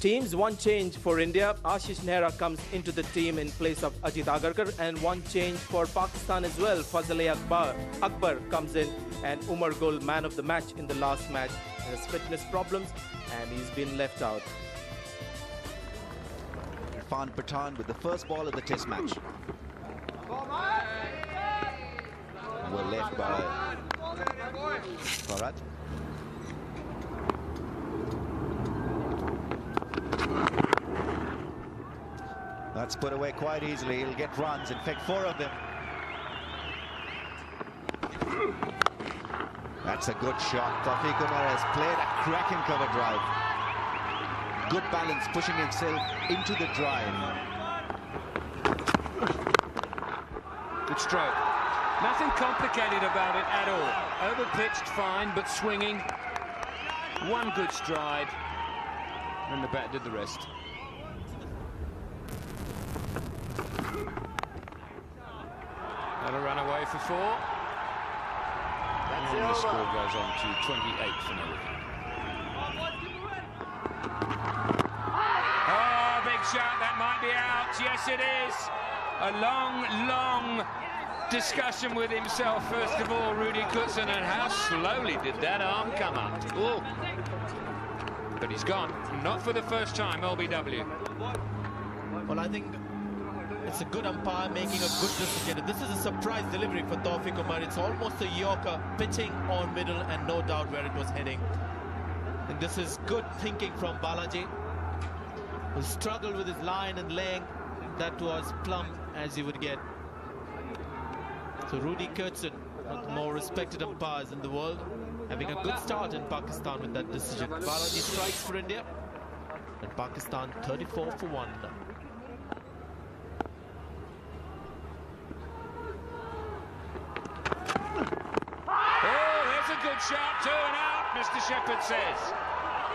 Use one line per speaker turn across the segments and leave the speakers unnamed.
teams. One change for India. Ashish Nehra comes into the team in place of Ajit Agarkar, and one change for Pakistan as well. Fazal Akbar comes in, and Umar Gul, man of the match in the last match, has fitness problems and he's been left out.
Irfan Pathan with the first ball of the test match. Well left by Farad. That's put away quite easily. He'll get runs, in fact 4 of them. That's a good shot. Tawfiq Umar has played a cracking cover drive. Good balance, pushing himself into the drive.
Good stroke. Nothing complicated about it at all. Overpitched, fine, but swinging. One good stride, and the bat did the rest. Got a run away for 4. And the score goes on to 28 for no wicket. Oh, big shot, that might be out. Yes, it is. A long discussion with himself, first of all, Rudy Kutson, and how slowly did that arm come up. Ooh. But he's gone, not for the first time, LBW.
Well, I think it's a good umpire making a good decision. This is a surprise delivery for Tawfiq Umar. It's almost a Yorker, pitching on middle and no doubt where it was heading. And this is good thinking from Balaji, who struggled with his line and length. That was plumb as you would get. So Rudy Kutson, one of the more respected umpires in the world, having a good start in Pakistan with that decision. Balaji strikes for India, and Pakistan 34 for 1.
Good shot, 2 and out, Mr. Shepherd says.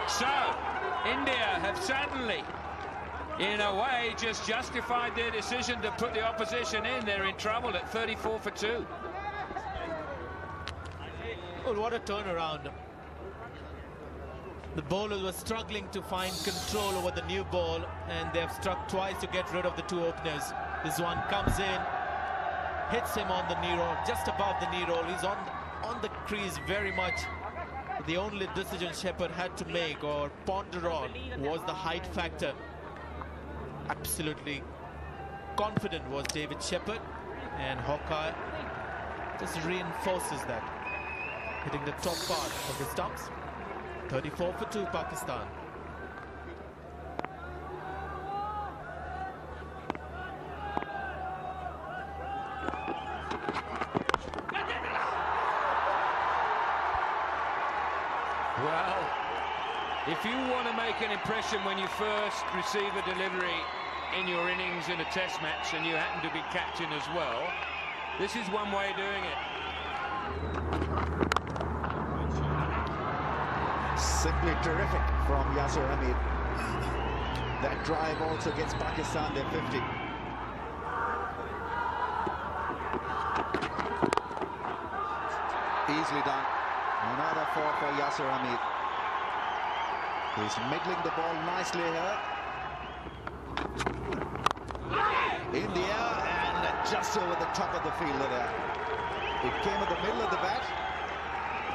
So, India have suddenly, in a way, just justified their decision to put the opposition in. They're in trouble at 34 for 2.
Well, what a turnaround. The bowlers were struggling to find control over the new ball, and they have struck twice to get rid of the 2 openers. This one comes in, hits him on the knee roll, just above the knee roll. He's on the crease very much. The only decision Shepherd had to make or ponder on was the height factor. Absolutely confident was David Shepherd, and Hawkeye just reinforces that, hitting the top part of the stumps. 34 for 2 Pakistan.
Well, if you want to make an impression when you first receive a delivery in your innings in a test match and you happen to be captain as well, this is one way of doing it.
Simply terrific from Yasir Hamid. That drive also gets Pakistan their 50. Easily done. Another 4 for Yasir Hamid. He's middling the ball nicely here. In the air and just over the top of the fielder there. It came at the middle of the bat.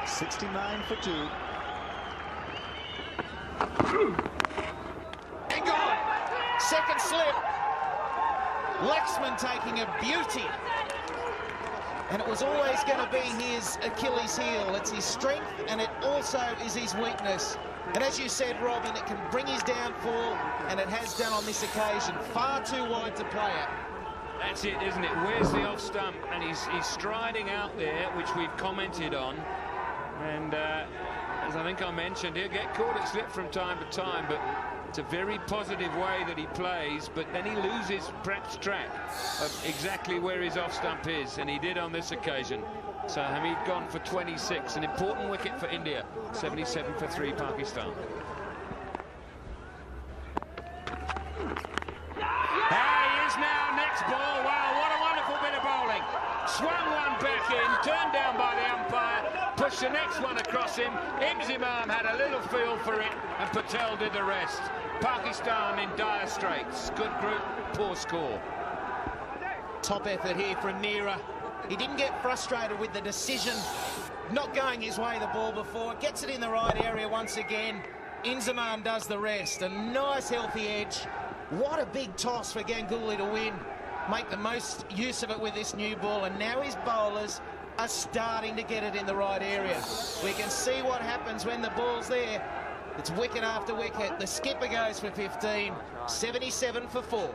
69 for 2.
And gone. Second slip. Lexman taking a beauty. And it was always going to be his Achilles heel. It's his strength, and it also is his weakness. And as you said, Robin, it can bring his downfall, and it has done on this occasion. Far too wide to play it.
That's it, isn't it? Where's the off stump? And he's striding out there, which we've commented on. And as I think I mentioned, he'll get caught at slip from time to time, but it's a very positive way that he plays, but then he loses perhaps track of exactly where his off stump is, and he did on this occasion. So Hamid gone for 26, an important wicket for India. 77 for 3 Pakistan. He is now next ball. Wow, what a wonderful bit of bowling. Swung one back in, turned down by the umpire, pushed the next one across him. Ibs Imam had a little feel for it, and Patel did the rest. Pakistan in dire straits. Good group, poor score.
Top effort here from Nira. He didn't get frustrated with the decision not going his way the ball before. Gets it in the right area once again. Inzamam does the rest. A nice healthy edge. What a big toss for Ganguly to win. Make the most use of it with this new ball, and now his bowlers are starting to get it in the right area. We can see what happens when the ball's there. It's wicket after wicket. The skipper goes for 15, 77 for 4.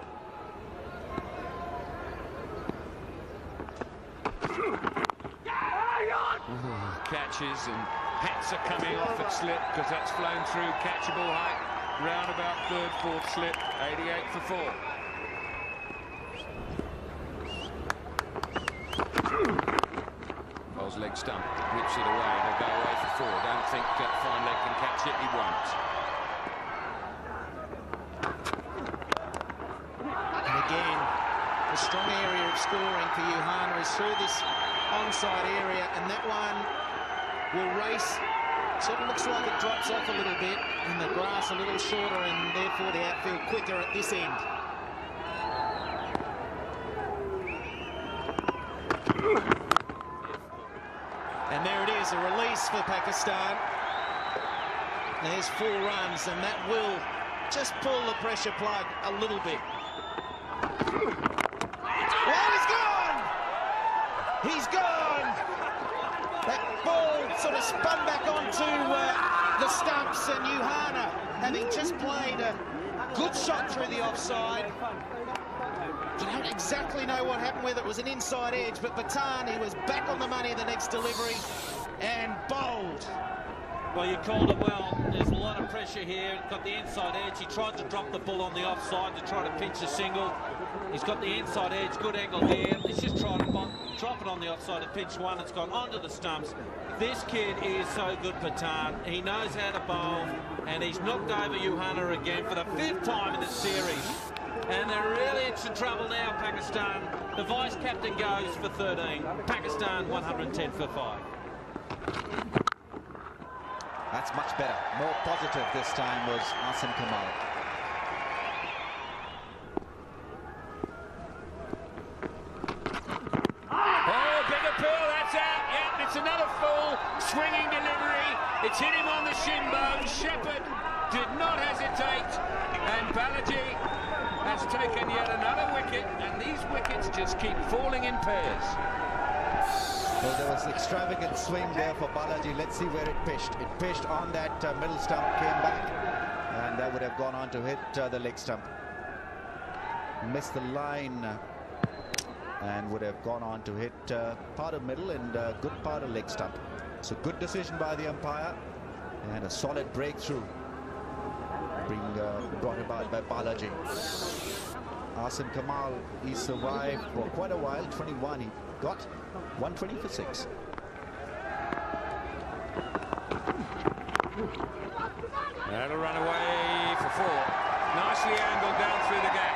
Catches and hats are coming off at slip because that's flown through catchable height. Round about third, fourth slip, 88 for 4. Bowls leg stump, whips it away, they'll go away for 4. Don't think fine leg can catch it, he won't.
And again, a strong area of scoring for Yuhana is through this onside area, and that one will race. Sort of looks like it drops off a little bit, and the grass a little shorter, and therefore the outfield quicker at this end. And there it is, a release for Pakistan. There's 4 runs, and that will just pull the pressure plug a little bit. Oh, he's gone! He's gone! That ball sort of spun back onto the stumps, and Yuhana, having just played a good shot through the offside. You don't exactly know what happened, whether it was an inside edge, but Batan, he was back on the money the next delivery and bowled.
Well, you called it well. There's a lot of pressure here. Got the inside edge. He tried to drop the ball on the offside to try to pinch a single. He's got the inside edge, good angle there. He's just tried to drop it on the offside and pinch one. It's gone onto the stumps. This kid is so good, Patan. He knows how to bowl, and he's knocked over Yuhana again for the 5th time in the series. And they're really in some trouble now, Pakistan. The vice-captain goes for 13. Pakistan 110 for 5.
That's much better. More positive this time was Asim Kamal.
Oh, big appeal, that's out. Yep, it's another full swinging delivery. It's hit him on the shin bone. Shepherd did not hesitate, and Balaji has taken yet another wicket, and these wickets just keep falling in pairs.
Well, there was extravagant swing there for Balaji. Let's see where it pitched. It pitched on that middle stump, came back, and that would have gone on to hit the leg stump. Missed the line and would have gone on to hit part of middle and good part of leg stump. So good decision by the umpire, and a solid breakthrough being brought about by Balaji. Asim Kamal, he survived for quite a while, 21. He got 120 for 6.
That'll run away for 4. Nicely angled down through the gap.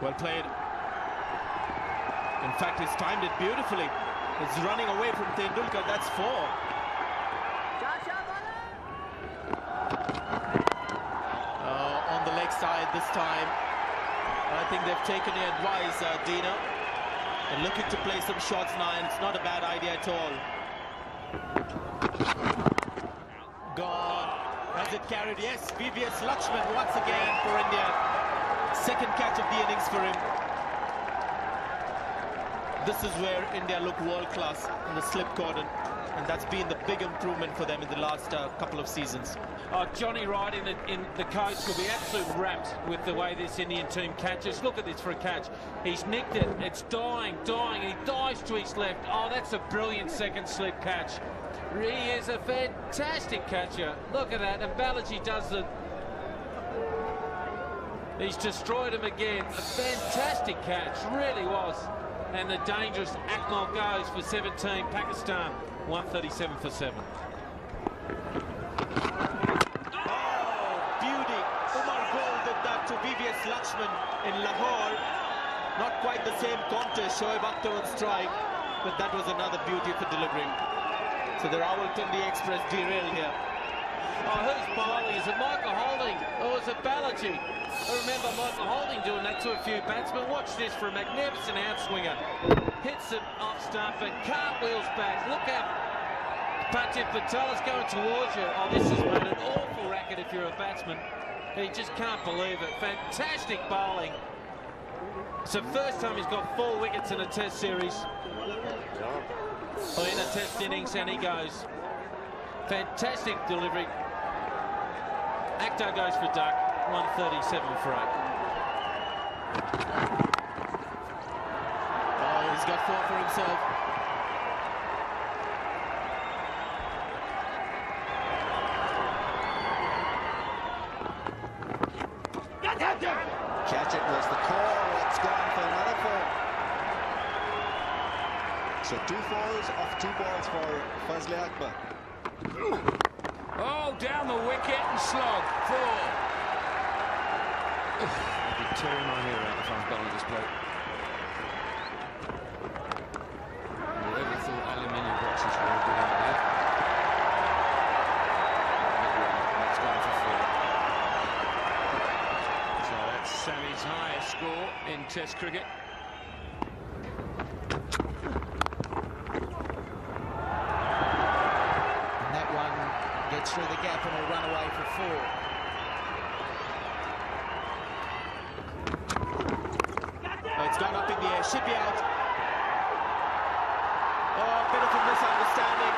Well played. In fact, he's timed it beautifully. It's running away from Tendulkar. That's 4. On the leg side this time. I think they've taken the advice, Dina. They're looking to play some shots now, and it's not a bad idea at all. Gone. Has it carried? Yes, VVS Lakshman once again for India. Second catch of the innings for him. This is where India look world-class in the slip cordon, and that's been the big improvement for them in the last couple of seasons.
Johnny Wright in the coach will be absolutely wrapped with the way this Indian team catches. Look at this for a catch. He's nicked it. It's dying, and he dives to his left. Oh, that's a brilliant second slip catch. He is a fantastic catcher. Look at that. And Balaji does the... He's destroyed him again. A fantastic catch, really was. And the dangerous Akmal goes for 17. Pakistan 137 for 7.
VVS Lakshman in Lahore. Not quite the same contest, Shoaib Akhtar on strike, but that was another beauty for delivering. So the Rawalpindi Express derailed here.
Oh, who's bowling? Is it Michael Holding or is it Balaji? I remember Michael Holding doing that to a few batsmen. Watch this for a magnificent outswinger. Hits it off stump and cartwheels back. Look out. Patrick Patel is going towards you. Oh, this has made an awful racket if you're a batsman. He just can't believe it. Fantastic bowling. It's the first time he's got 4 wickets in a test series. Or in a test innings, and he goes. Fantastic delivery. Akhtar goes for duck. 137 for 8.
Oh, he's got 4 for himself.
Catch it was the call. It's gone for another 4. So 2 fours off 2 balls for Fazli Akbar.
Oh, down the wicket and slog. 4. I'd be tearing my hair out if I was bowling this bloke. Whoever thought aluminium boxes were a good idea? That's gone for 4. So that's Sammy's highest score in Test cricket.
And that one gets through the gap and will run away for 4.
It's gone up in the air, should be out. Oh, a bit of a misunderstanding.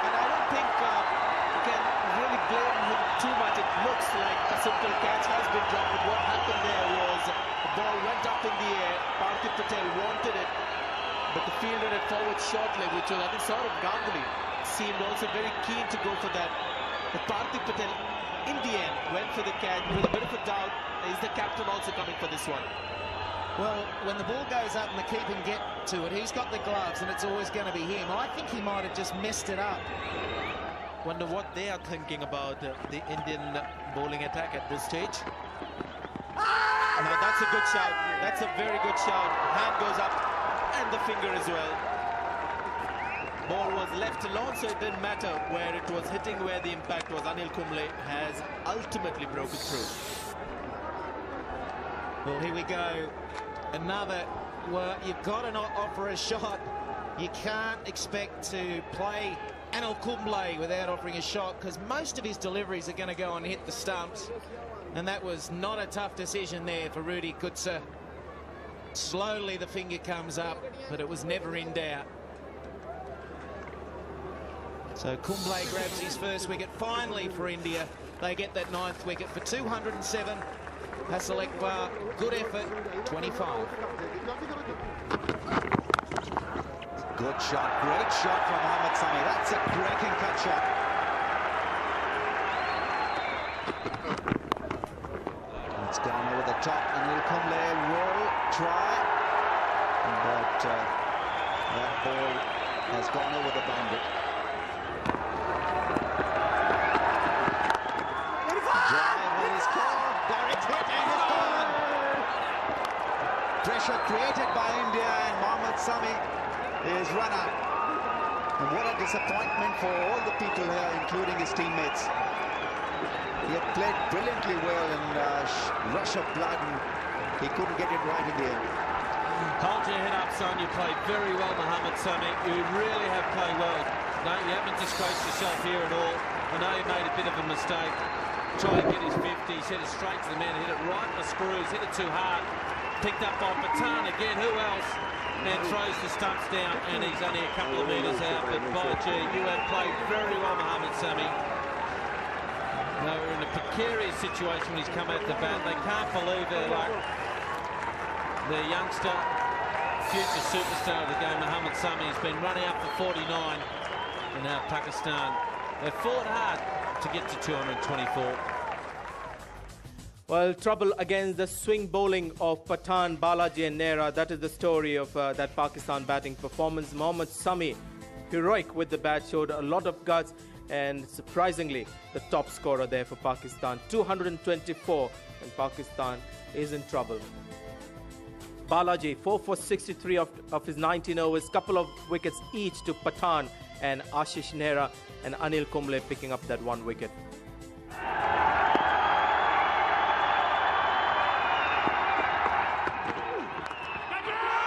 And I don't think you can really blame him too much. It looks like a simple catch has been dropped. But what happened there was the ball went up in the air. Parthiv Patel wanted it, but the fielder had forward short leg, which was, I think, Saurav Ganguly seemed also very keen to go for that. But Parthiv Patel, in the end, went for the catch with a bit of a doubt. Is the captain also coming for this one?
Well, when the ball goes up and the keeper can get to it, he's got the gloves and it's always going to be him. I think he might have just messed it up.
Wonder what they are thinking about the Indian bowling attack at this stage. Now that's a good shout. That's a very good shout. Hand goes up and the finger as well. Ball was left alone, so it didn't matter where it was hitting, where the impact was. Anil Kumble has ultimately broken through.
Well, here we go. Another, well, you've got to not offer a shot. You can't expect to play Anil Kumble without offering a shot, because most of his deliveries are going to go and hit the stumps. And that was not a tough decision there for Rudy Kutsa. Slowly the finger comes up, but it was never in doubt. So Kumble grabs his first wicket finally for India. They get that 9th wicket for 207. Hasil Akbar, good effort, 25.
Good shot, great shot from Mohammad Sami. That's a cracking cut shot. It's gone over the top. Anil Kumble will try, but that ball has gone over the boundary. Drive is called, direct hit and it's gone. Pressure created by India and Mohammad Sami is run out. And what a disappointment for all the people here, including his teammates. He had played brilliantly well in rush of blood, and he couldn't get it right in the end.
Hold your head up, son. You played very well, Mohammad Sami. You really have played well. No, you haven't disgraced yourself here at all. I know you made a bit of a mistake. Try to get his 50. He's hit it straight to the man. Hit it right in the screws. Hit it too hard. Picked up by Patan again. Who else? And throws the stumps down, and he's only a couple of metres out. But by gee, you have played very well, Mohammad Sami. They were in a precarious situation when he's come out the bat. They can't believe their luck. The youngster, future superstar of the game, Mohammad Sami, has been running up for 49 in Pakistan. They fought hard to get to 224.
Well, trouble against the swing bowling of Pathan, Balaji and Nehra. That is the story of that Pakistan batting performance. Mohammad Sami, heroic with the bat, showed a lot of guts, and surprisingly, the top scorer there for Pakistan. 224, and Pakistan is in trouble.
Balaji, 4 for 63 of his 19 overs, couple of wickets each to Pathan and Ashish Nehra, and Anil Kumble picking up that 1 wicket.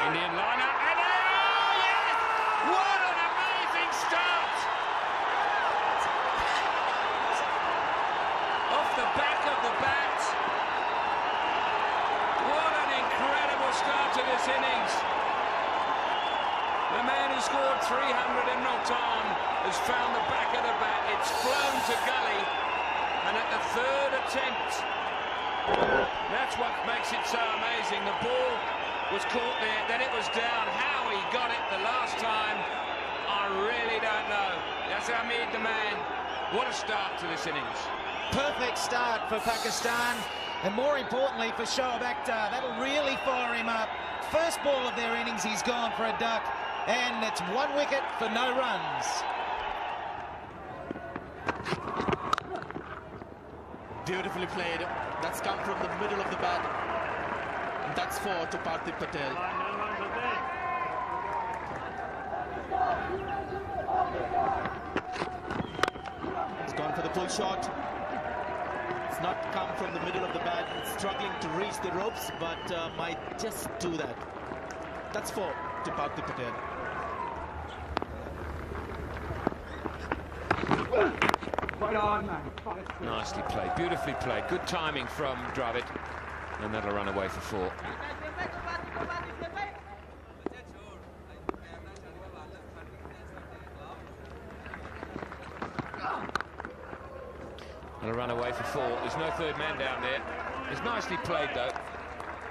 Indian liner, and oh yes! What an amazing start! Off the back of the bat. What an incredible start to this innings. The man who scored 300 in Multan has found the back of the bat. It's flown to gully, and at the 3rd attempt, that's what makes it so amazing. The ball was caught there, then it was down. How he got it the last time, I really don't know. That's Hamid the man. What a start to this innings.
Perfect start for Pakistan, and more importantly for Shoaib Akhtar. That'll really fire him up. First ball of their innings, he's gone for a duck, and it's 1 wicket for no runs.
Beautifully played. That's come from the middle of the bat. And that's 4 to Parthiv Patel. He's gone for the pull shot. It's not come from the middle of the bat. It's struggling to reach the ropes, but might just do that. That's 4 to Parthiv Patel.
Nicely played, beautifully played. Good timing from Dravid, and that'll run away for 4. That'll run away for 4. There's no third man down there. It's nicely played, though.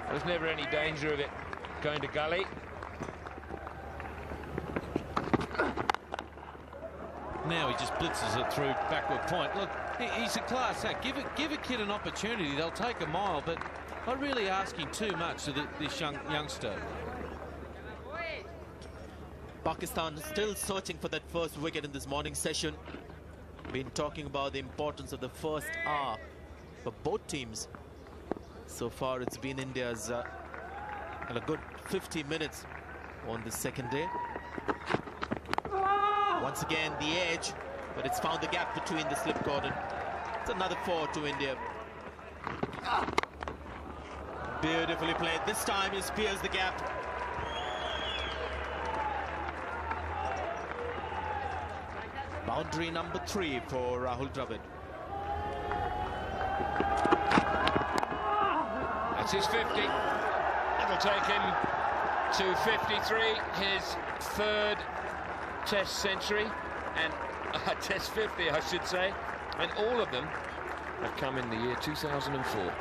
There's never any danger of it going to gully.
Now he just blitzes it through backward point. Look, he's a class act. Give a kid an opportunity. They'll take a mile, but not really asking too much of this youngster.
Pakistan still searching for that first wicket in this morning session. Been talking about the importance of the first hour for both teams. So far it's been India's a good 50 minutes on the second day. Once again the edge, but it's found the gap between the slip cordon. It's another 4 to India. Beautifully played. This time he spears the gap. Boundary number 3 for Rahul Dravid.
That's his 50. That'll take him to 53, his 3rd Test century, and Test 50, I should say. And all of them have come in the year 2004.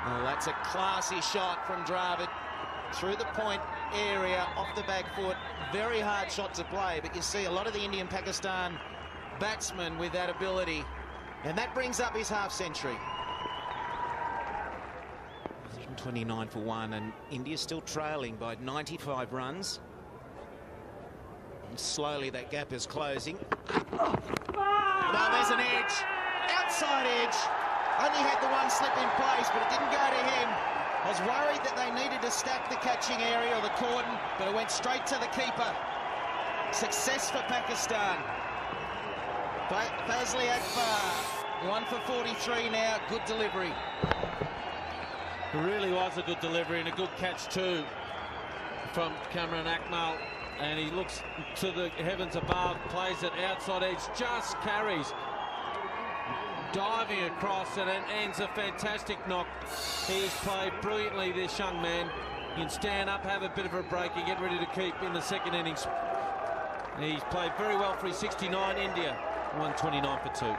Oh, that's a classy shot from Dravid. Through the point area, off the back foot. Very hard shot to play, but you see a lot of the Indian-Pakistan batsmen with that ability. And that brings up his half-century. 29 for 1, and India's still trailing by 95 runs. And slowly that gap is closing. Well, there's an edge. Outside edge. Only had the one slip in place, but it didn't go to him. I was worried that they needed to stack the catching area or the cordon, but it went straight to the keeper. Success for Pakistan. Fazli Akbar, 1 for 43 now. Good delivery.
It really was a good delivery and a good catch too from Cameron Akmal, and he looks to the heavens above, plays it outside edge, just carries, diving across, and it ends a fantastic knock. He's played brilliantly, this young man. He can stand up, have a bit of a break, and get ready to keep in the second innings. He's played very well for his 69. India 129 for 2.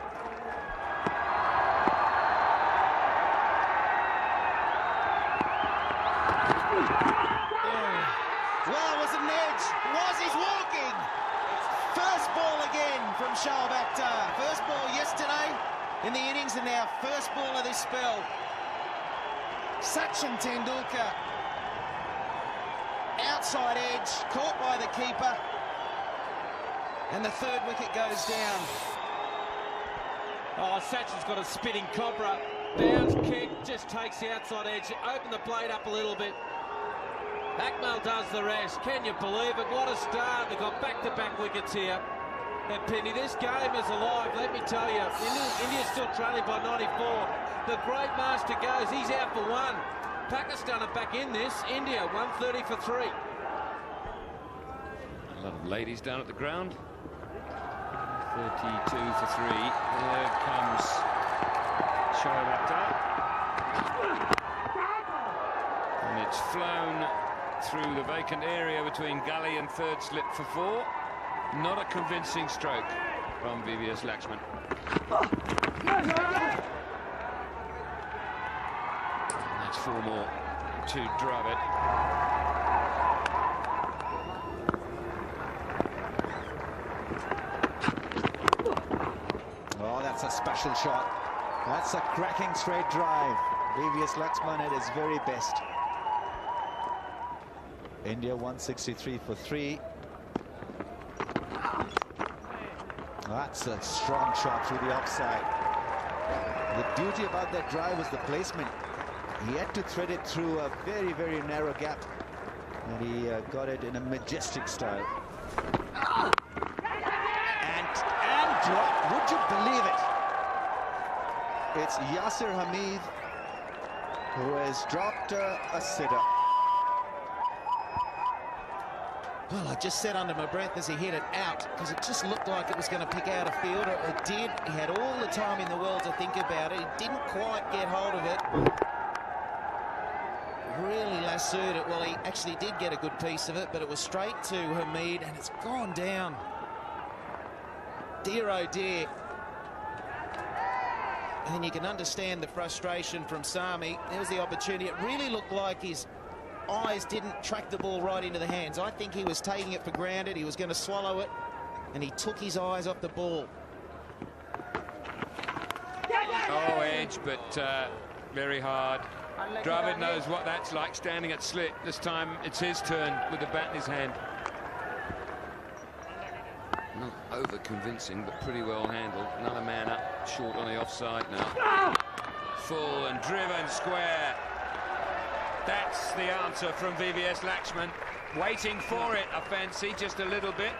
Well, it was an edge. He's walking. First ball again from Shoaib Akhtar. First ball yesterday in the innings, and now first ball of this spell. Sachin Tendulkar. Outside edge, caught by the keeper. And the 3rd wicket goes down.
Oh, Sachin's got a spinning cobra. Bounce kick, just takes the outside edge. Open the blade up a little bit. Akmal does the rest. Can you believe it? What a start. They've got back-to-back wickets here. And Penny, this game is alive, let me tell you. India's still trailing by 94. The great master goes. He's out for one. Pakistan are back in this. India, 130 for 3.
A lot of ladies down at the ground. 32 for 3. There comes Shoaib Akhtar. And it's flown through the vacant area between gully and third slip for 4. Not a convincing stroke from VVS Laxman. That's 4 more to Dravid.
Oh, that's a special shot. That's a cracking straight drive. VVS Laxman at his very best. India 163 for 3. That's a strong shot through the offside. The beauty about that drive was the placement. He had to thread it through a very, very narrow gap. And he got it in a majestic style. And drop. Would you believe it? It's Yasir Hamid who has dropped a sitter.
Well, I just said under my breath as he hit it out, because it just looked like it was going to pick out a fielder. It did. He had all the time in the world to think about it. He didn't quite get hold of it. Really lassoed it. Well, he actually did get a good piece of it, but it was straight to Hamid, and it's gone down. Dear, oh dear. And you can understand the frustration from Sami. There was the opportunity. It really looked like his eyes didn't track the ball right into the hands. I think he was taking it for granted. He was going to swallow it, and he took his eyes off the ball.
Oh, edge, but very hard. Dravid knows what that's like, standing at slit. This time it's his turn with the bat in his hand. Not over-convincing, but pretty well handled. Another man up short on the offside now. Full and driven square. That's the answer from VVS Laxman. Waiting for it, a fancy, just a little bit.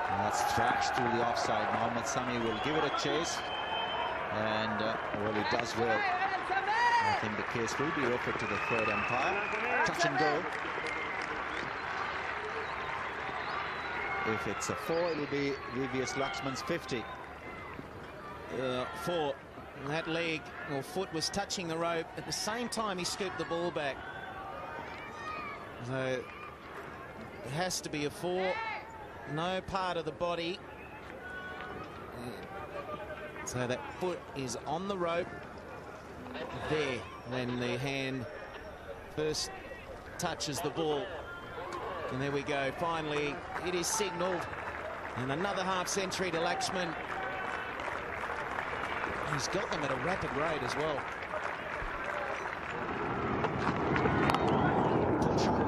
That's thrashed through the offside. Mohammad Sami will give it a chase. And, well, he does well. I think the case will be referred to the third umpire. Touch and go. If it's a 4, it'll be VVS Laxman's 50.
4. That leg or foot was touching the rope. At the same time, he scooped the ball back. So it has to be a 4. No part of the body. So that foot is on the rope there when the hand first touches the ball. And there we go. Finally, it is signalled. And another half century to Laxman. He's got them at a rapid rate as well.
Pull shot.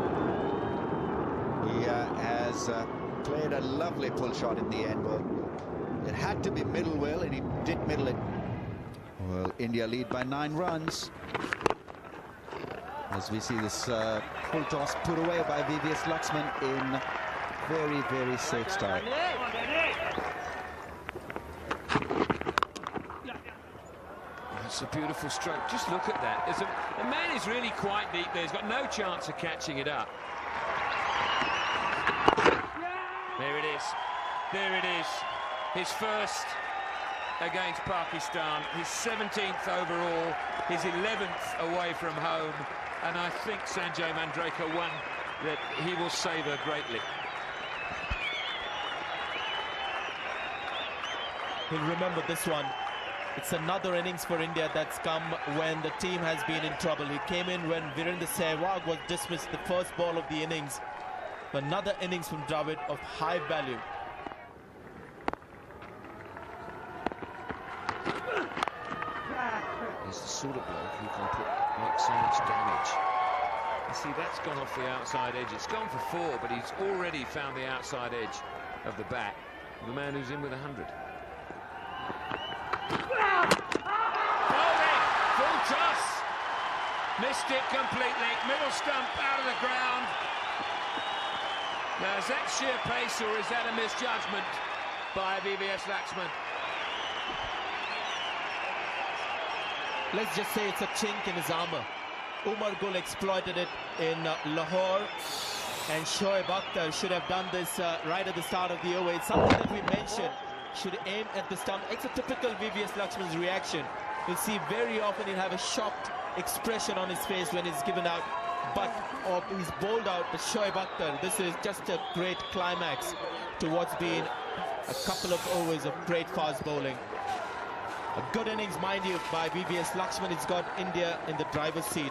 He has played a lovely pull shot in the end, but it had to be middle well, and he did middle it. Well, India lead by 9 runs. As we see this full toss put away by VVS Laxman in very, very safe style.
It's a beautiful stroke. Just look at that. The man is really quite deep there. He's got no chance of catching it up. There it is. There it is. His first against Pakistan. His 17th overall. His 11th away from home. And I think Sanjay Manjrekar one that he will savour greatly.
He'll remember this one. It's another innings for India that's come when the team has been in trouble. He came in when Virender Sehwag was dismissed, the first ball of the innings. Another innings from Dravid of high value.
He's the sort of bloke who can make so much damage. You see, that's gone off the outside edge. It's gone for 4, but he's already found the outside edge of the bat. the man who's in with 100. Full toss. Missed it completely. Middle stump out of the ground. Now, is that sheer pace or is that a misjudgment by VVS Laxman?
Let's just say it's a chink in his armour. Umar Gul exploited it in Lahore, and Shoaib Akhtar should have done this right at the start of the over. It's something that we mentioned. Should aim at the stump. It's a typical VVS Laxman's reaction. You'll see very often he'll have a shocked expression on his face when he's given out, but he's bowled out. But Shoaib Akhtar, this is just a great climax to what's been a couple of overs of great fast bowling. A good innings, mind you, by VVS Laxman. It's got India in the driver's seat.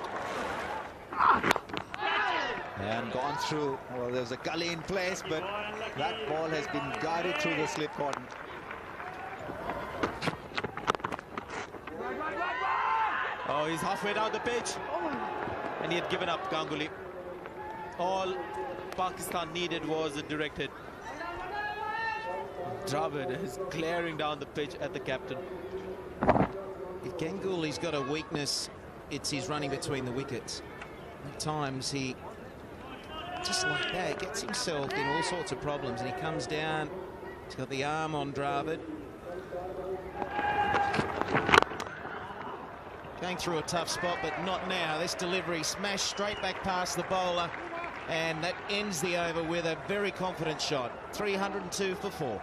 And gone through. Well, there's a gully in place, but that ball has been guided through the slip cordon.
Oh, he's halfway down the pitch. And he had given up, Ganguly. All Pakistan needed was a direct hit. Dravid is glaring down the pitch at the captain.
If Ganguly's got a weakness, it's his running between the wickets. At times he, just like that, gets himself in all sorts of problems, and he comes down. He's got the arm on Dravid. Going through a tough spot, but not now. This delivery smashed straight back past the bowler, and that ends the over with a very confident shot. 302 for 4.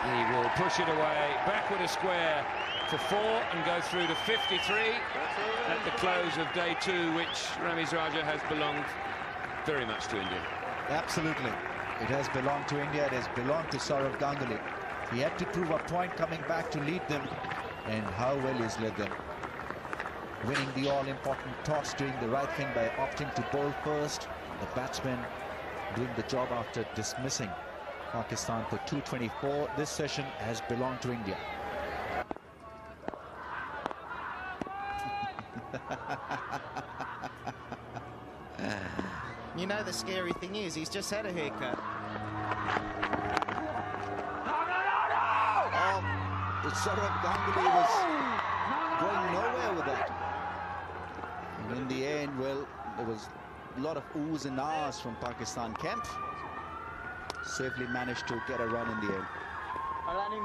He will push it away, backward a square for 4 and go through to 53 at the close of day 2, which Ramiz Raja has belonged very much to India.
Absolutely. It has belonged to India. It has belonged to Sourav Ganguly. He had to prove a point coming back to lead them, and how well he's led them. Winning the all-important toss, doing the right thing by opting to bowl first. The batsman doing the job after dismissing Pakistan for 224. This session has belonged to India.
You know, the scary thing is he's just had a haircut.
Sourav Ganguly was going nowhere with that. And in the end, well, there was a lot of oohs and ahs from Pakistan camp. Safely managed to get a run in the end.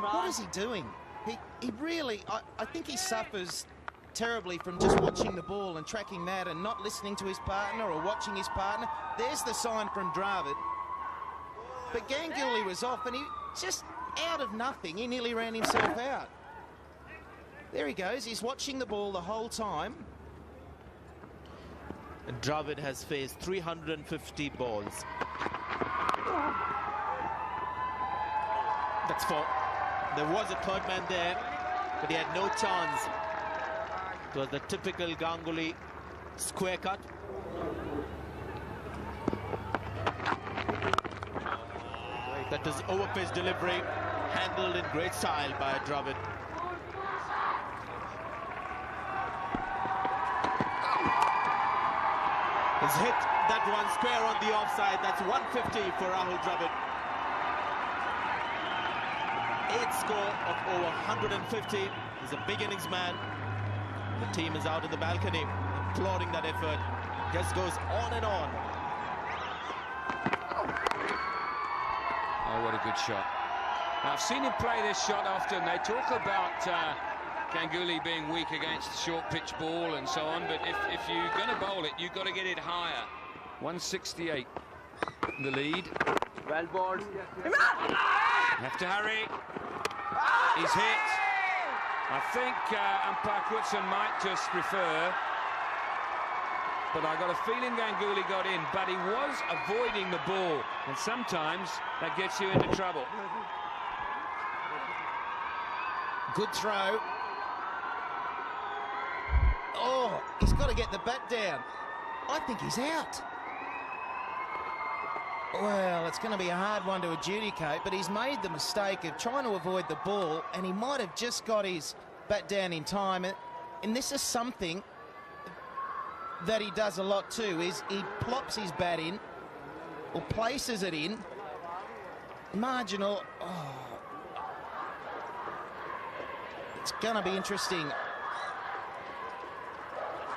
What is he doing? He really, I think he suffers terribly from just watching the ball and tracking that and not listening to his partner or watching his partner. There's the sign from Dravid. But Ganguly was off, and he just, out of nothing, he nearly ran himself out. There he goes. He's watching the ball the whole time.
And Dravid has faced 350 balls. That's 4. There was a third man there, but he had no chance. It was the typical Ganguly square cut. That is over-pitch delivery, handled in great style by Dravid. He's hit that one square on the offside. That's 150 for Rahul Dravid. 8th score of over 150. He's a big innings man. The team is out in the balcony, applauding that effort. Just goes on and on.
Oh, what a good shot. Now, I've seen him play this shot often. They talk about Ganguly being weak against the short pitch ball and so on, but if you're going to bowl it, you've got to get it higher. 168 the lead.
Well bowled.
Have to hurry. He's hit. I think umpire Woodson might just refer, but I got a feeling Ganguly got in, but he was avoiding the ball, and sometimes that gets you into trouble.
Good throw. Oh, he's got to get the bat down. I think he's out. Well, it's going to be a hard one to adjudicate, but he's made the mistake of trying to avoid the ball, and he might have just got his bat down in time. And this is something that he does a lot too, is he plops his bat in or places it in. Marginal. Oh. It's going to be interesting.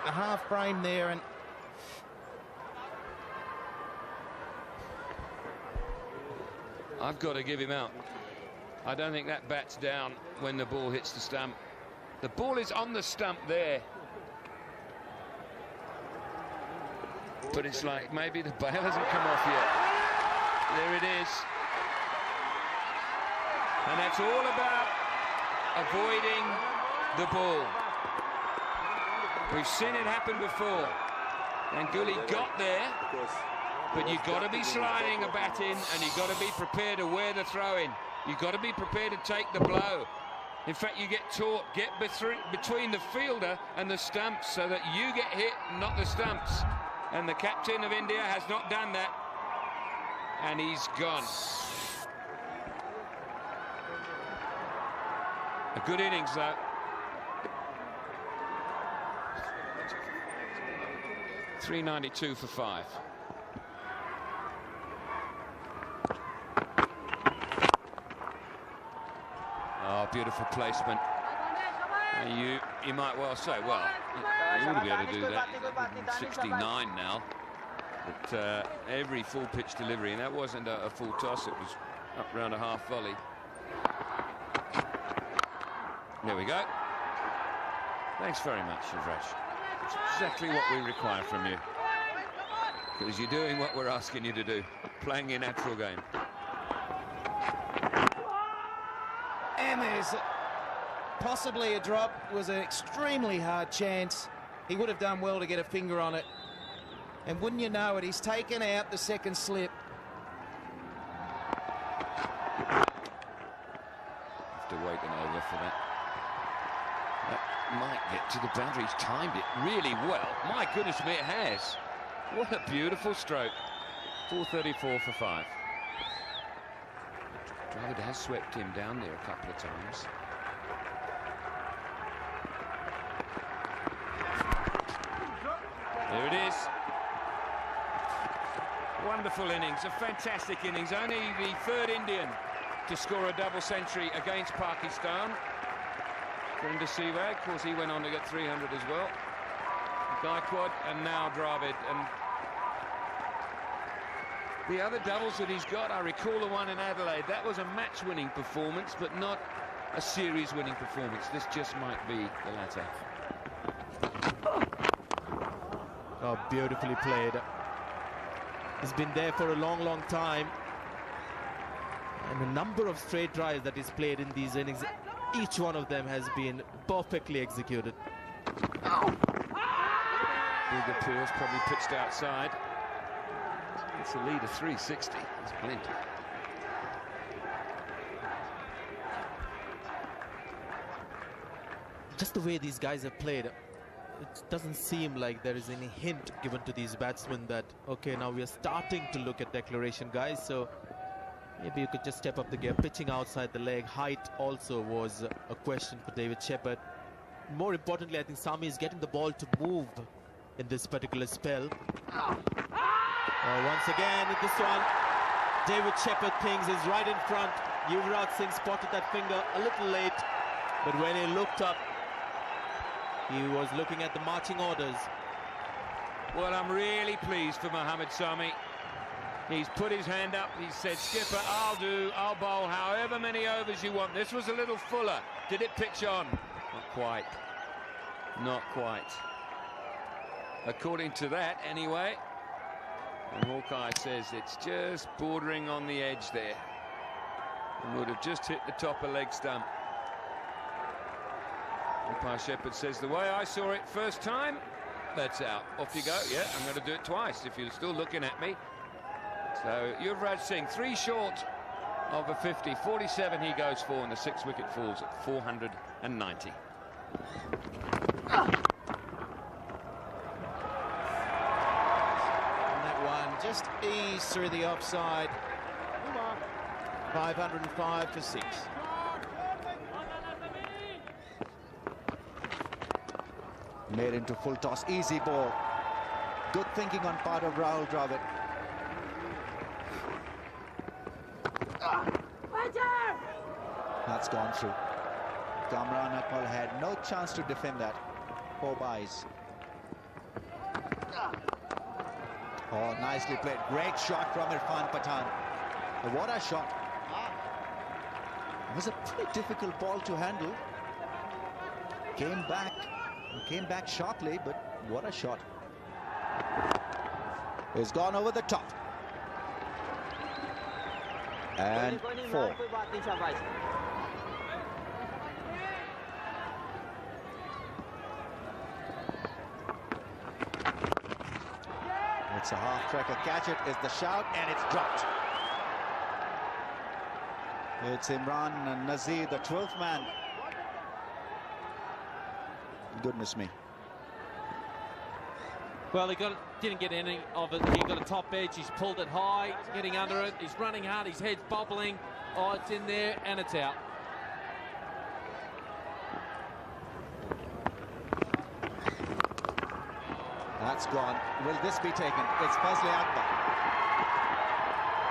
A half frame there, and
I've got to give him out. I don't think that bat's down when the ball hits the stump. The ball is on the stump there. But it's like maybe the bail hasn't come off yet. There it is. And that's all about avoiding the ball. We've seen it happen before. And Gully got there, but you've got to be sliding a bat in, and you've got to be prepared to wear the throw in. You've got to be prepared to take the blow. In fact, you get taught, get between the fielder and the stumps so that you get hit, not the stumps. And the captain of India has not done that. And he's gone. A good innings, though. .392 for 5. Oh, beautiful placement. You might well say, well, you ought to be able to do that. 69 now. But every full pitch delivery, and that wasn't a full toss, it was up round a half volley. There we go. Thanks very much, Yuvraj. It's exactly what we require from you. Because you're doing what we're asking you to do, playing your natural game.
And there's possibly a drop. It was an extremely hard chance. He would have done well to get a finger on it. And wouldn't you know it, he's taken out the second slip.
Have to wait an over for that. That might get to the boundary. He's timed it really well. My goodness me, it has. What a beautiful stroke. 434 for 5. Dravid has swept him down there a couple of times. There it is. Wonderful innings, a fantastic innings. Only the third Indian to score a double century against Pakistan. Virender Sehwag, of course, he went on to get 300 as well. Gaikwad and now Dravid. And the other doubles that he's got, I recall the one in Adelaide, that was a match-winning performance, but not a series-winning performance. This just might be the latter.
Oh, beautifully played. He's been there for a long, long time. And a number of straight drives that he's played in these innings, each one of them has been perfectly executed.
Bigger Pierce probably pitched outside. It's a lead of 360. It's plenty.
Just the way these guys have played, it doesn't seem like there is any hint given to these batsmen that, okay, now we are starting to look at declaration, guys, so maybe you could just step up the gear. Pitching outside the leg, height also was a question for David Shepherd. More importantly, I think Sami is getting the ball to move in this particular spell. Once again, this one, David Shepherd thinks is right in front. Yuvraj Singh spotted that finger a little late, but when he looked up, he was looking at the marching orders.
Well, I'm really pleased for Mohammad Sami. He's put his hand up. He said, skipper, I'll bowl however many overs you want. This was a little fuller. Did it pitch on? Not quite. Not quite. According to that, anyway. And Hawkeye says it's just bordering on the edge there. And would have just hit the top of leg stump. Umpire Shepherd says, the way I saw it first time, that's out. Off you go. Yeah, I'm going to do it twice if you're still looking at me. So Yuvraj Singh, 3 short of a 50. 47 he goes for, and the 6-wicket falls at 490.
And that one just eased through the offside. 505 for 6.
Made into full toss, easy ball. Good thinking on part of Rahul Dravid. That's gone through. Kamran Akmal had no chance to defend that. 4 byes. Oh, nicely played. Great shot from Irfan Pathan. What a shot. It was a pretty difficult ball to handle. Came back sharply, but what a shot. It's gone over the top. And 4. It's a half-tracker. Catch it is the shout, and it's dropped. It's Imran Nazir, the 12th man. Goodness me.
Well, didn't get any of it. He got a top edge. He's pulled it high, getting under it. He's running hard. His head's bobbling. Oh, it's in there, and it's out.
That's gone. Will this be taken? It's Fazli Akbar.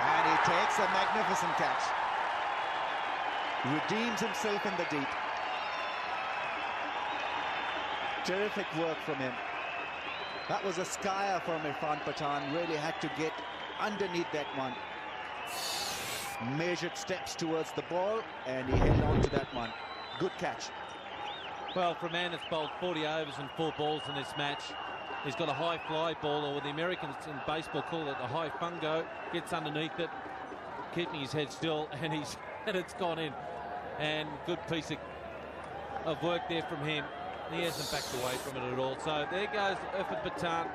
And he takes a magnificent catch. Redeems himself in the deep. Terrific work from him. That was a skyer from Irfan Pathan. Really had to get underneath that one. Measured steps towards the ball, and he held on to that one. Good catch.
Well, for a man that's bowled 40 overs and 4 balls in this match, he's got a high fly ball, or the Americans in baseball call it a high fungo. Gets underneath it, keeping his head still, and it's gone in. And good piece of work there from him. He hasn't backed away from it at all. So there goes Irfan Pathan,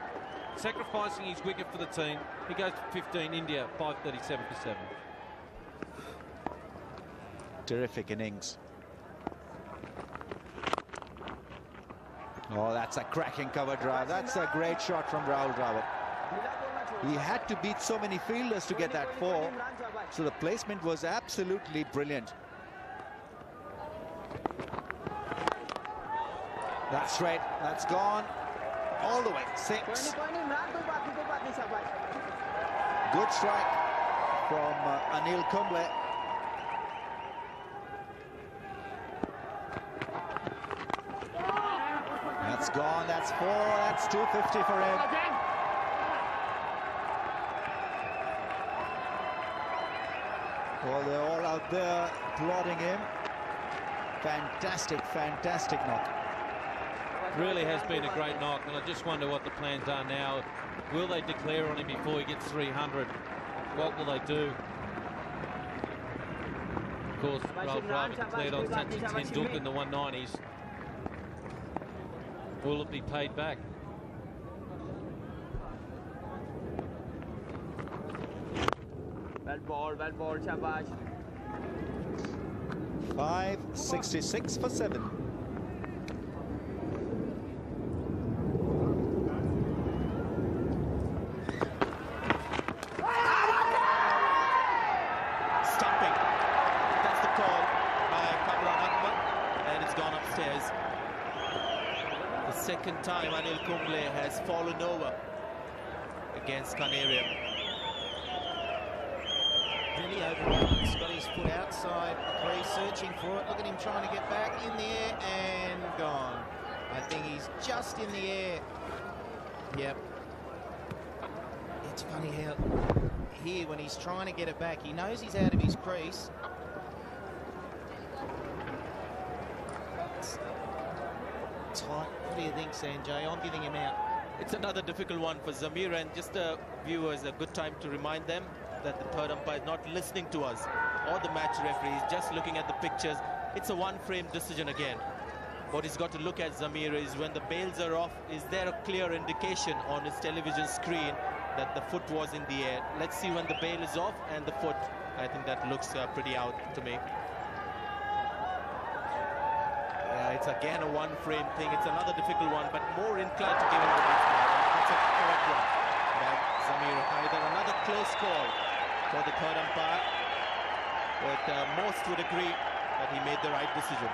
sacrificing his wicket for the team. He goes to 15, India 537 for 7.
Terrific innings. Oh, that's a cracking cover drive. That's a great shot from Rahul Dravid. He had to beat so many fielders to get that 4. So the placement was absolutely brilliant. That's straight. That's gone all the way. 6. Good strike from Anil Kumble. That's gone. That's 4. That's 250 for him. Well, they're all out there applauding him. Fantastic, fantastic knock.
Really has been a great knock, and I just wonder what the plans are now. Will they declare on him before he gets 300? What will they do? Of course, Rahul Dravid declared on Sachin Tendulkar in the 190s. Will it be paid back?
Well ball, shabash.
566 for 7.
Stumping. That's the call by Kamran Akmal, and it's gone upstairs. The second time Anil Kumble has fallen over against Canarium.
Really overrun. He's got his foot outside the crease, searching for it. Look at him trying to get back in the air and gone. I think he's just in the air. Yep. It's funny how here when he's trying to get it back, he knows he's out of his crease. It's tight. What do you think, Sanjay? I'm giving him out.
It's another difficult one for Zamir, and just the viewers, a good time to remind them that the third umpire is not listening to us or the match referee, is just looking at the pictures. It's a one-frame decision again. What he's got to look at, Zamir, is when the bails are off, is there a clear indication on his television screen that the foot was in the air? Let's see when the bail is off and the foot. I think that looks pretty out to me. Yeah, it's again a one-frame thing. It's another difficult one, but more inclined to give him the batsman. That's a correct one by Zamir Haider. Another close call for the third umpire, but most would agree that he made the right decision.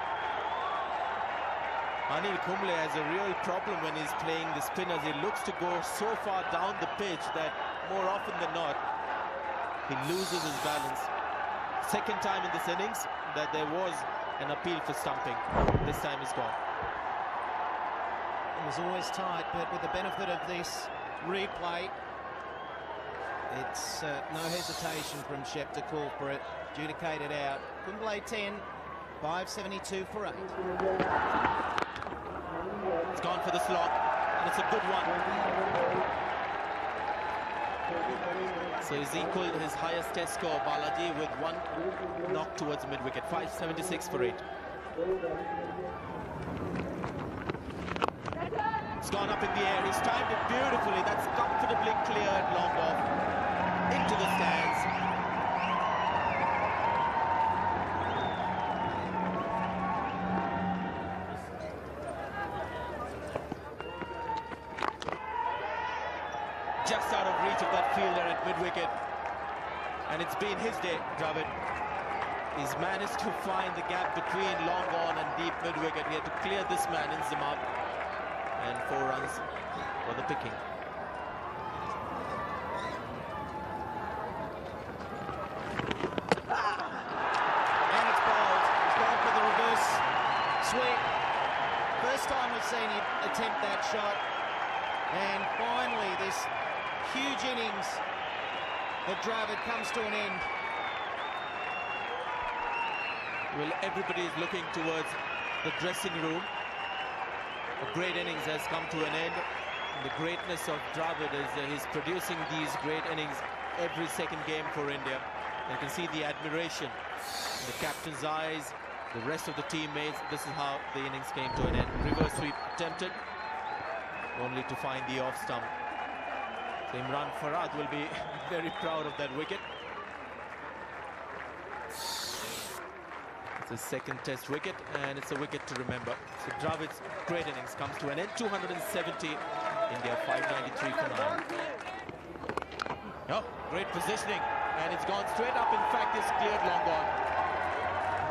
Anil Kumble has a real problem when he's playing the spinners. He looks to go so far down the pitch that more often than not, he loses his balance. Second time in this innings, that there was an appeal for stumping. This time it's gone.
It was always tight, but with the benefit of this replay, it's no hesitation from Shep to call for it. Adjudicated out. Kumble 10, 5.72 for 8.
It's gone for the slot, and it's a good one. So he's equalled his highest test score, Balaji, with one knock towards mid-wicket. 5.76 for 8. It's gone up in the air. He's timed it beautifully. That's comfortably cleared long off into the stands. Just out of reach of that fielder at mid-wicket. And it's been his day, Dravid. He's managed to find the gap between long on and deep mid-wicket. He had to clear this man in Zimab. And 4 runs for the picking.
And it's bowled. He's gone for the reverse sweep. First time we've seen him attempt that shot. And finally, this huge innings that Dravid comes to an end.
Well, everybody is looking towards the dressing room. A great innings has come to an end. And the greatness of Dravid is he's producing these great innings every second game for India. You can see the admiration in the captain's eyes, the rest of the teammates. This is how the innings came to an end. Reverse sweep attempted, only to find the off stump. So Imran Farad will be very proud of that wicket. It's his second test wicket, and it's a wicket to remember. So Dravid's great innings comes to an end. 270, India 593 for 9. Oh, great positioning, and it's gone straight up. In fact, it's cleared long on.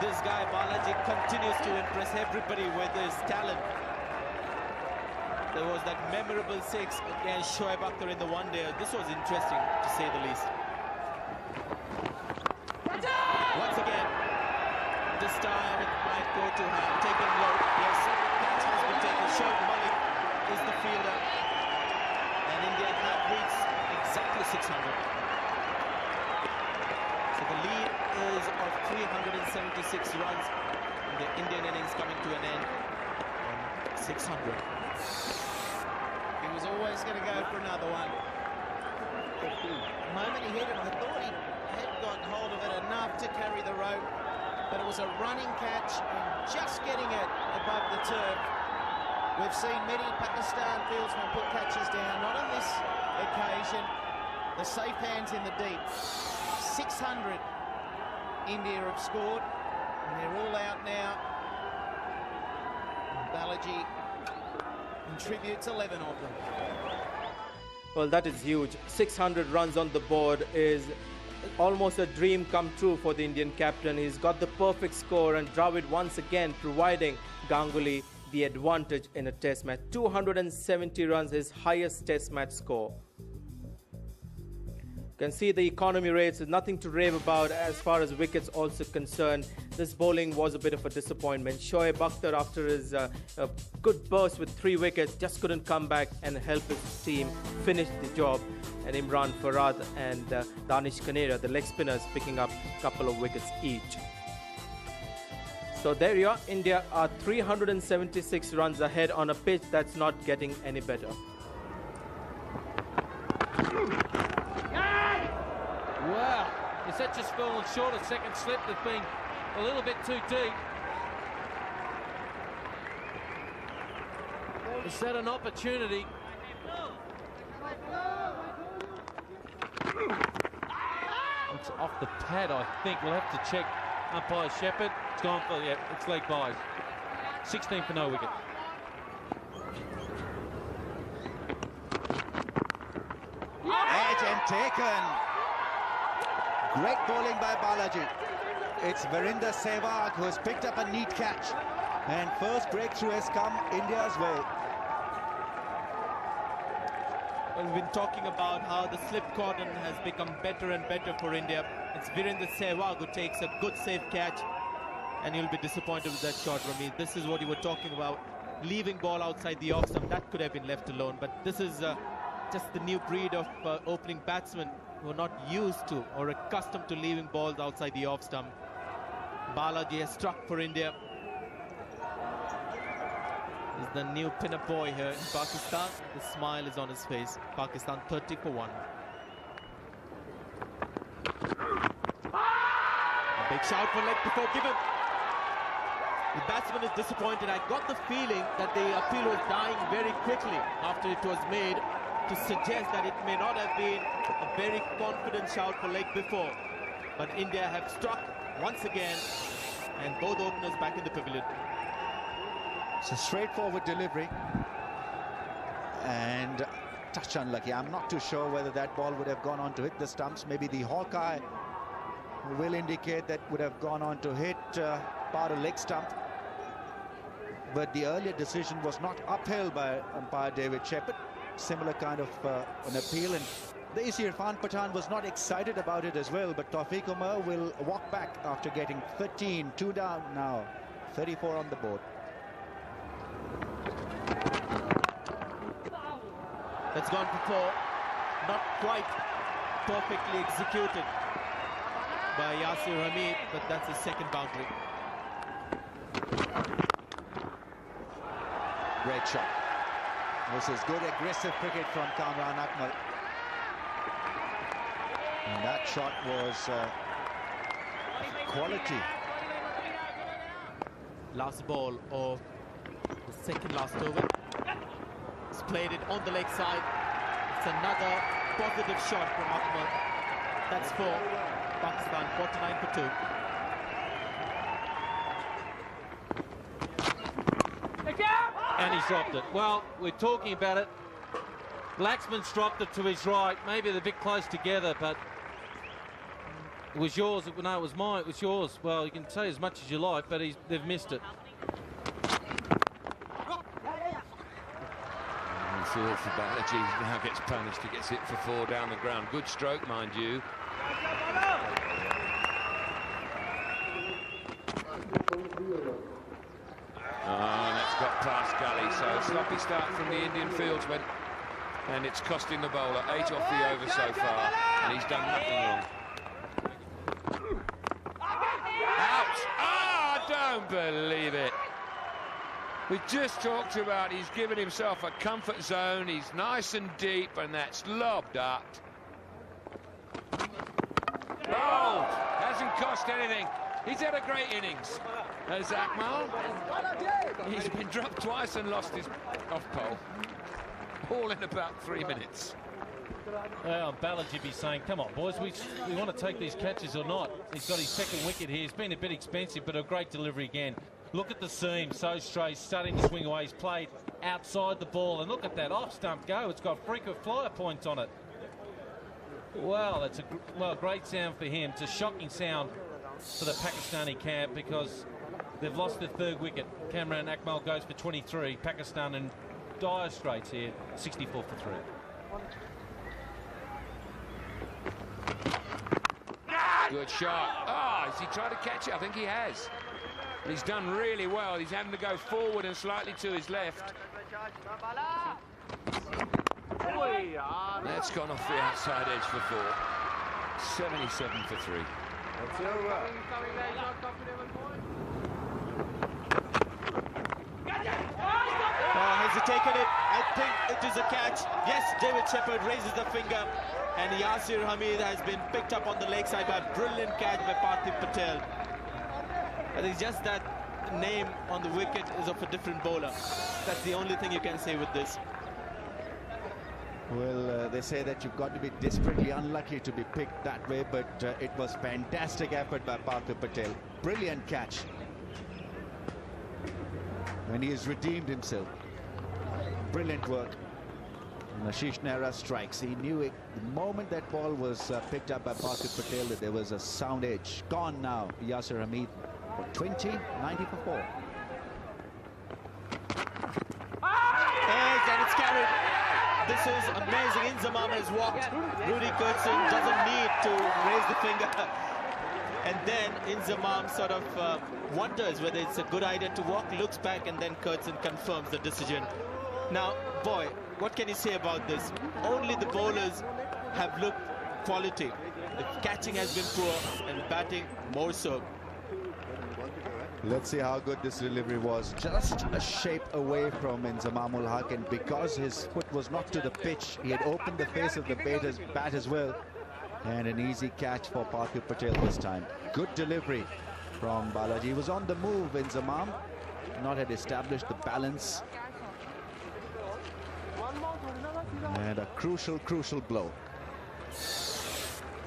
This guy Balaji continues to impress everybody with his talent. There was that memorable 6 against Shoaib Akhtar in the one-day. This was interesting, to say the least. Once again, this time it might go to hand. Taken low. Yes, catch has been taken. Shoaib Malik is the fielder. And India have reached exactly 600. So the lead is of 376 runs. And the Indian innings coming to an end on 600.
He was always going to go for another one. The moment he hit it, I thought he had got hold of it enough to carry the rope, but it was a running catch and just getting it above the turf. We've seen many Pakistan fieldsmen put catches down, not on this occasion. The safe hands in the deep. 600 India have scored, and they're all out now. Balaji contributes 11 of them.
Well, that is huge. 600 runs on the board is almost a dream come true for the Indian captain. He's got the perfect score, and Dravid once again providing Ganguly the advantage in a test match. 270 runs, his highest test match score. You can see the economy rates, there's nothing to rave about as far as wickets also concerned. This bowling was a bit of a disappointment. Shoaib Akhtar, after his good burst with 3 wickets, just couldn't come back and help his team finish the job. And Imran Farad and Danish Kanera, the leg spinners, picking up a couple of wickets each. So there you are, India are 376 runs ahead on a pitch that's not getting any better.
Wow, is that just fallen short? A second slip that's been a little bit too deep. Is that an opportunity? It's off the pad, I think. We'll have to check. Umpire Shepherd. It's gone for, yeah, it's leg byes. 16 for no wicket.
Edge and taken. Great bowling by Balaji. It's Virender Sehwag who has picked up a neat catch. And first breakthrough has come India's way.
Well, we've been talking about how the slip cordon has become better and better for India. It's Virender Sehwag who takes a good safe catch. and you'll be disappointed with that shot, Ramit. This is what you were talking about, leaving ball outside the off stump. That could have been left alone, but this is just the new breed of opening batsmen who are not used to or accustomed to leaving balls outside the off stump. Balaji has struck for India. He's the new pin-up boy here in Pakistan. The smile is on his face. Pakistan 30 for 1. A big shout for leg before given. The batsman is disappointed. I got the feeling that the appeal was dying very quickly after it was made, to suggest that it may not have been a very confident shout for leg before. But India have struck once again, and both openers back in the pavilion.
It's a straightforward delivery and touch unlucky. I'm not too sure whether that ball would have gone on to hit the stumps. Maybe the Hawkeye will indicate that would have gone on to hit part of leg stump. But the earlier decision was not upheld by umpire David Shepherd. Similar kind of an appeal, and the Irfan Pathan was not excited about it as well. But Tawfiq Umar will walk back after getting 13, 2 down now, 34 on the board.
That's gone for 4. Not quite perfectly executed by Yasir Hamid, but that's his second boundary.
Great shot. This is good aggressive cricket from Kamran Akmal. And that shot was quality.
Last ball of the second last over. He's played it on the leg side. It's another positive shot from Akmal. That's 4. Pakistan 49 for 2.
And he's dropped it. Well, we're talking about it. Laxman's dropped it to his right. Maybe they're a bit close together, but it was yours. No, it was mine. It was yours. Well, you can say as much as you like, but they've missed it.
Feel for Balaji, now gets punished. He gets hit for 4 down the ground. Good stroke, mind you. Oh, that's got past gully. So a sloppy start from the Indian fieldsman, and it's costing the bowler 8 off the over so far, and he's done nothing wrong. Out! Ah, don't believe it. We just talked about he's given himself a comfort zone. He's nice and deep, and that's lobbed up. Oh, hasn't cost anything. He's had a great innings. There's Akmal. He's been dropped twice and lost his off pole. All in about 3 minutes.
Well, Balaji be saying, come on, boys, we want to take these catches or not. He's got his second wicket here. It's been a bit expensive, but a great delivery again. Look at the seam, so straight, starting to swing away. He's played outside the ball, and look at that off-stump go. It's got frequent flyer points on it. Well, that's a great sound for him. It's a shocking sound for the Pakistani camp because they've lost their 3rd wicket. Kamran Akmal goes for 23. Pakistan in dire straits here, 64 for 3.
Good shot. Oh, has he tried to catch it? I think he has. And he's done really well. He's having to go forward and slightly to his left. That's gone off the outside edge for 4. 77 for 3.
Oh, has he taken it? I think it is a catch. Yes, David Shepherd raises the finger, and Yasir Hamid has been picked up on the leg side by a brilliant catch by Parthiv Patel. I think just that name on the wicket is of a different bowler. That's the only thing you can say with this.
Well, they say that you've got to be desperately unlucky to be picked that way, but it was fantastic effort by Parthiv Patel. Brilliant catch. And he has redeemed himself. Brilliant work. And Ashish Nehra strikes. He knew it the moment that ball was picked up by Parthiv Patel that there was a sound edge. Gone now, Yasir Hamid. For 20, 90 for 4.
Edge, and it's carried. This is amazing. Inzamam has walked. Rudy Kurtzen doesn't need to raise the finger. And then Inzamam sort of wonders whether it's a good idea to walk, looks back, and then Kurtzen confirms the decision. Now, boy, what can you say about this? Only the bowlers have looked quality. The catching has been poor and batting more so.
Let's see how good this delivery was. Just a shape away from Inzamamul Haq, and because his foot was not to the pitch, he had opened the face of the bat as well. And an easy catch for Parthiv Patel this time. Good delivery from Balaji. He was on the move, Inzamam. Not had established the balance. And a crucial blow.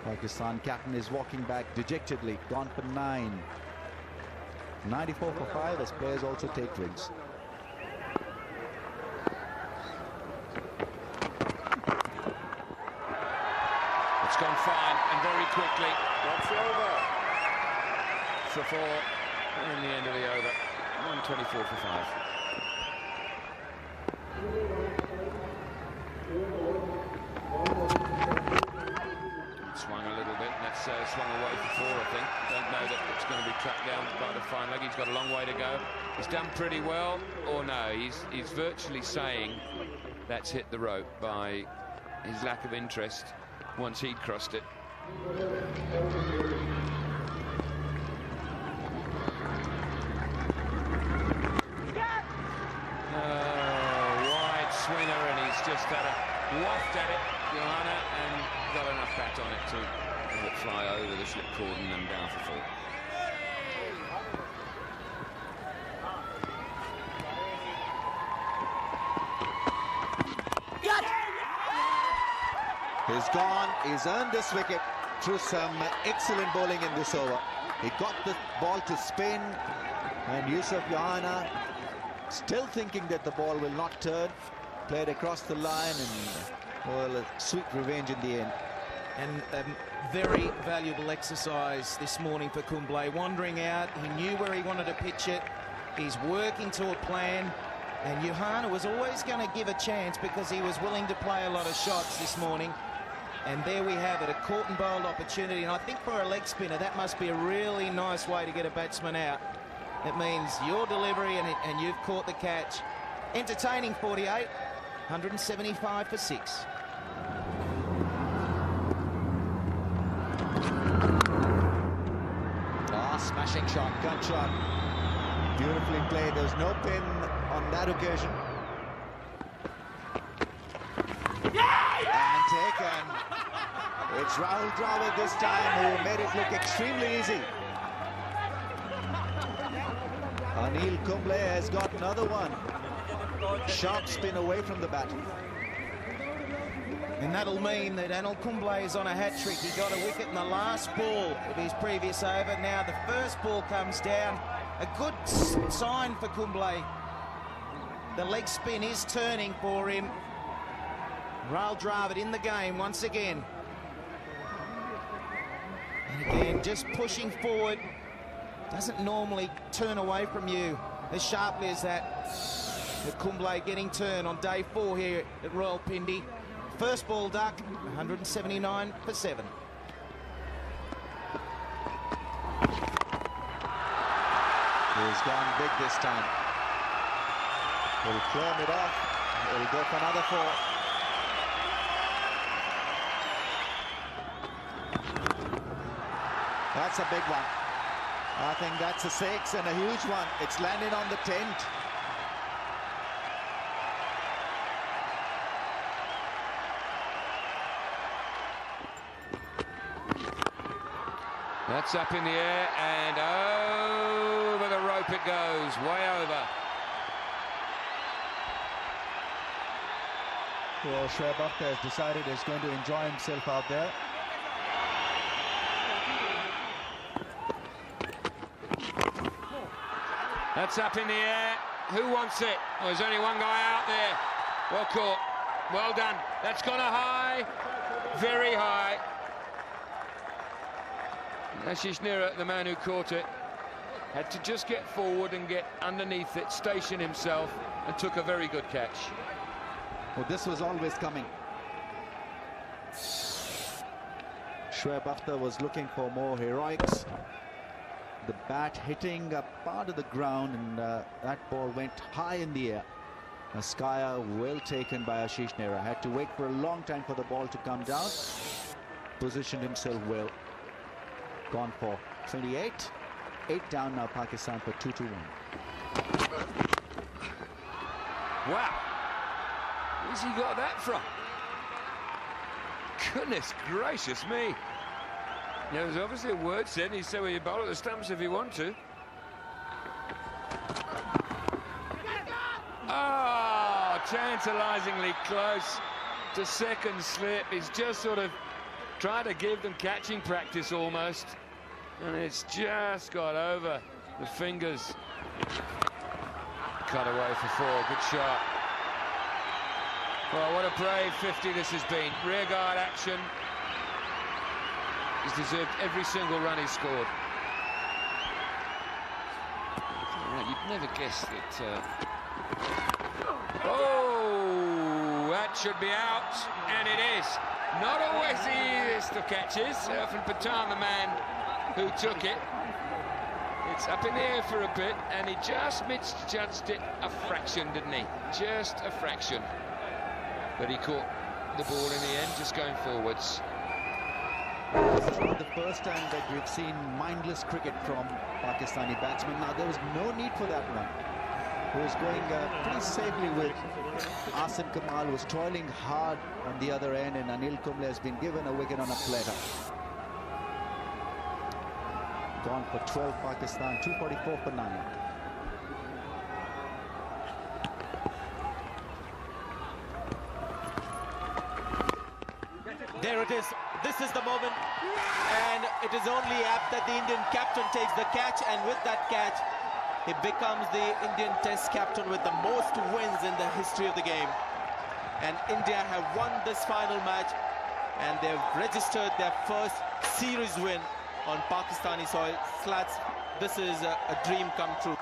Pakistan captain is walking back dejectedly. Gone for 9. 94 for 5 as players also take drinks.
It's gone fine and very quickly. That's over. For 4 in the end of the over. 124 for 5. Swung a little bit. That's swung away for 4, I think. Don't know that it's going to be tracked down by the fine leg. He's got a long way to go. He's done pretty well, or no? He's virtually saying that's hit the rope by his lack of interest once he'd crossed it. Wide swinger, and he's just had a waft at it, Johanna, and got enough bat on it to have it fly over the slip cord and then down for 4.
He's gone. He's earned this wicket through some excellent bowling in this over. He got the ball to spin, and Yusuf Johanna, still thinking that the ball will not turn, played across the line, and well, a sweet revenge in the end.
And a very valuable exercise this morning for Kumble. Wandering out, he knew where he wanted to pitch it. He's working to a plan, and Johanna was always going to give a chance because he was willing to play a lot of shots this morning. And there we have it, a caught and bowled opportunity. And I think for a leg spinner, that must be a really nice way to get a batsman out. It means your delivery and you've caught the catch. Entertaining 48, 175 for 6.
Smashing shot, cut shot. Beautifully played. There was no pin on that occasion. And taken. It's Rahul Dravid this time who made it look extremely easy. Anil Kumble has got another one. Sharp spin away from the bat.
And that'll mean that Anil Kumble is on a hat-trick. He got a wicket in the last ball of his previous over. Now the first ball comes down. A good sign for Kumble. The leg spin is turning for him. Rahul Dravid in the game once again. And again, just pushing forward. Doesn't normally turn away from you as sharply as that. With Kumble getting turn on day 4 here at Rawalpindi. First ball duck, 179 for 7.
He's gone big this time. He'll clear it off. He'll go for another 4. That's a big one. I think that's a 6 and a huge one. It's landed on the tent.
That's up in the air, and over the rope it goes, way over.
Well, Shoaib Akhtar has decided he's going to enjoy himself out there.
That's up in the air. Who wants it? Well, there's only one guy out there. Well caught. Well done. That's gone a high, very high. Ashish Nehra, the man who caught it, had to just get forward and get underneath it, station himself, and took a very good catch.
Well, this was always coming. Shoaib Akhtar was looking for more heroics. The bat hitting a part of the ground, and that ball went high in the air. A skier well taken by Ashish Nehra. Had to wait for a long time for the ball to come down. Positioned himself well. Gone for 28. 8 down now, Pakistan for 2-1.
Wow. Where's he got that from? Goodness gracious me. Yeah, there's obviously a word said, and he said, well, you bowl at the stumps if you want to. Oh, tantalisingly close to second slip. He's just sort of tried to give them catching practice almost. And it's just got over the fingers. Cut away for 4, good shot. Well, what a brave 50 this has been. Rearguard action. He's deserved every single run he's scored. Right, you'd never guess that... Oh, that should be out, and it is. Not always the easiest of catches. Often Patan, the man who took it. It's up in the air for a bit, and he just misjudged it a fraction, didn't he? Just a fraction. But he caught the ball in the end, just going forwards.
This is not the first time that we've seen mindless cricket from Pakistani batsmen. Now, there was no need for that one. He was going pretty safely with Asim Kamal, was toiling hard on the other end, and Anil Kumble has been given a wicket on a platter. Gone for 12 Pakistan, 244 for 9.
There it is. This is the moment, and it is only apt that the Indian captain takes the catch, and with that catch, he becomes the Indian Test captain with the most wins in the history of the game. And India have won this final match, and they've registered their first series win on Pakistani soil. Slats, this is a dream come true.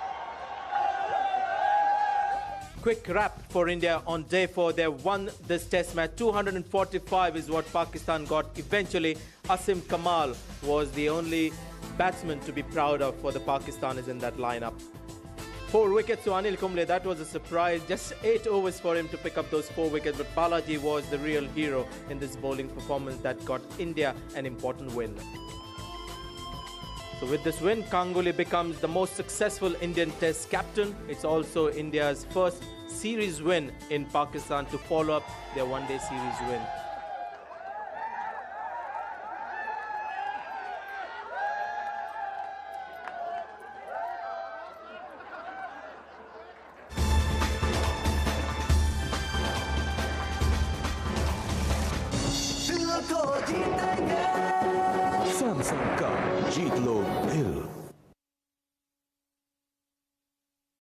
Quick wrap for India on day 4. They won this test match. 245 is what Pakistan got eventually. Asim Kamal was the only batsman to be proud of for the Pakistanis in that lineup. 4 wickets to Anil Kumble. That was a surprise. Just 8 overs for him to pick up those 4 wickets. But Balaji was the real hero in this bowling performance that got India an important win. So with this win, Ganguly becomes the most successful Indian Test captain. It's also India's first series win in Pakistan to follow up their one-day series win.
Samsung का जीत लो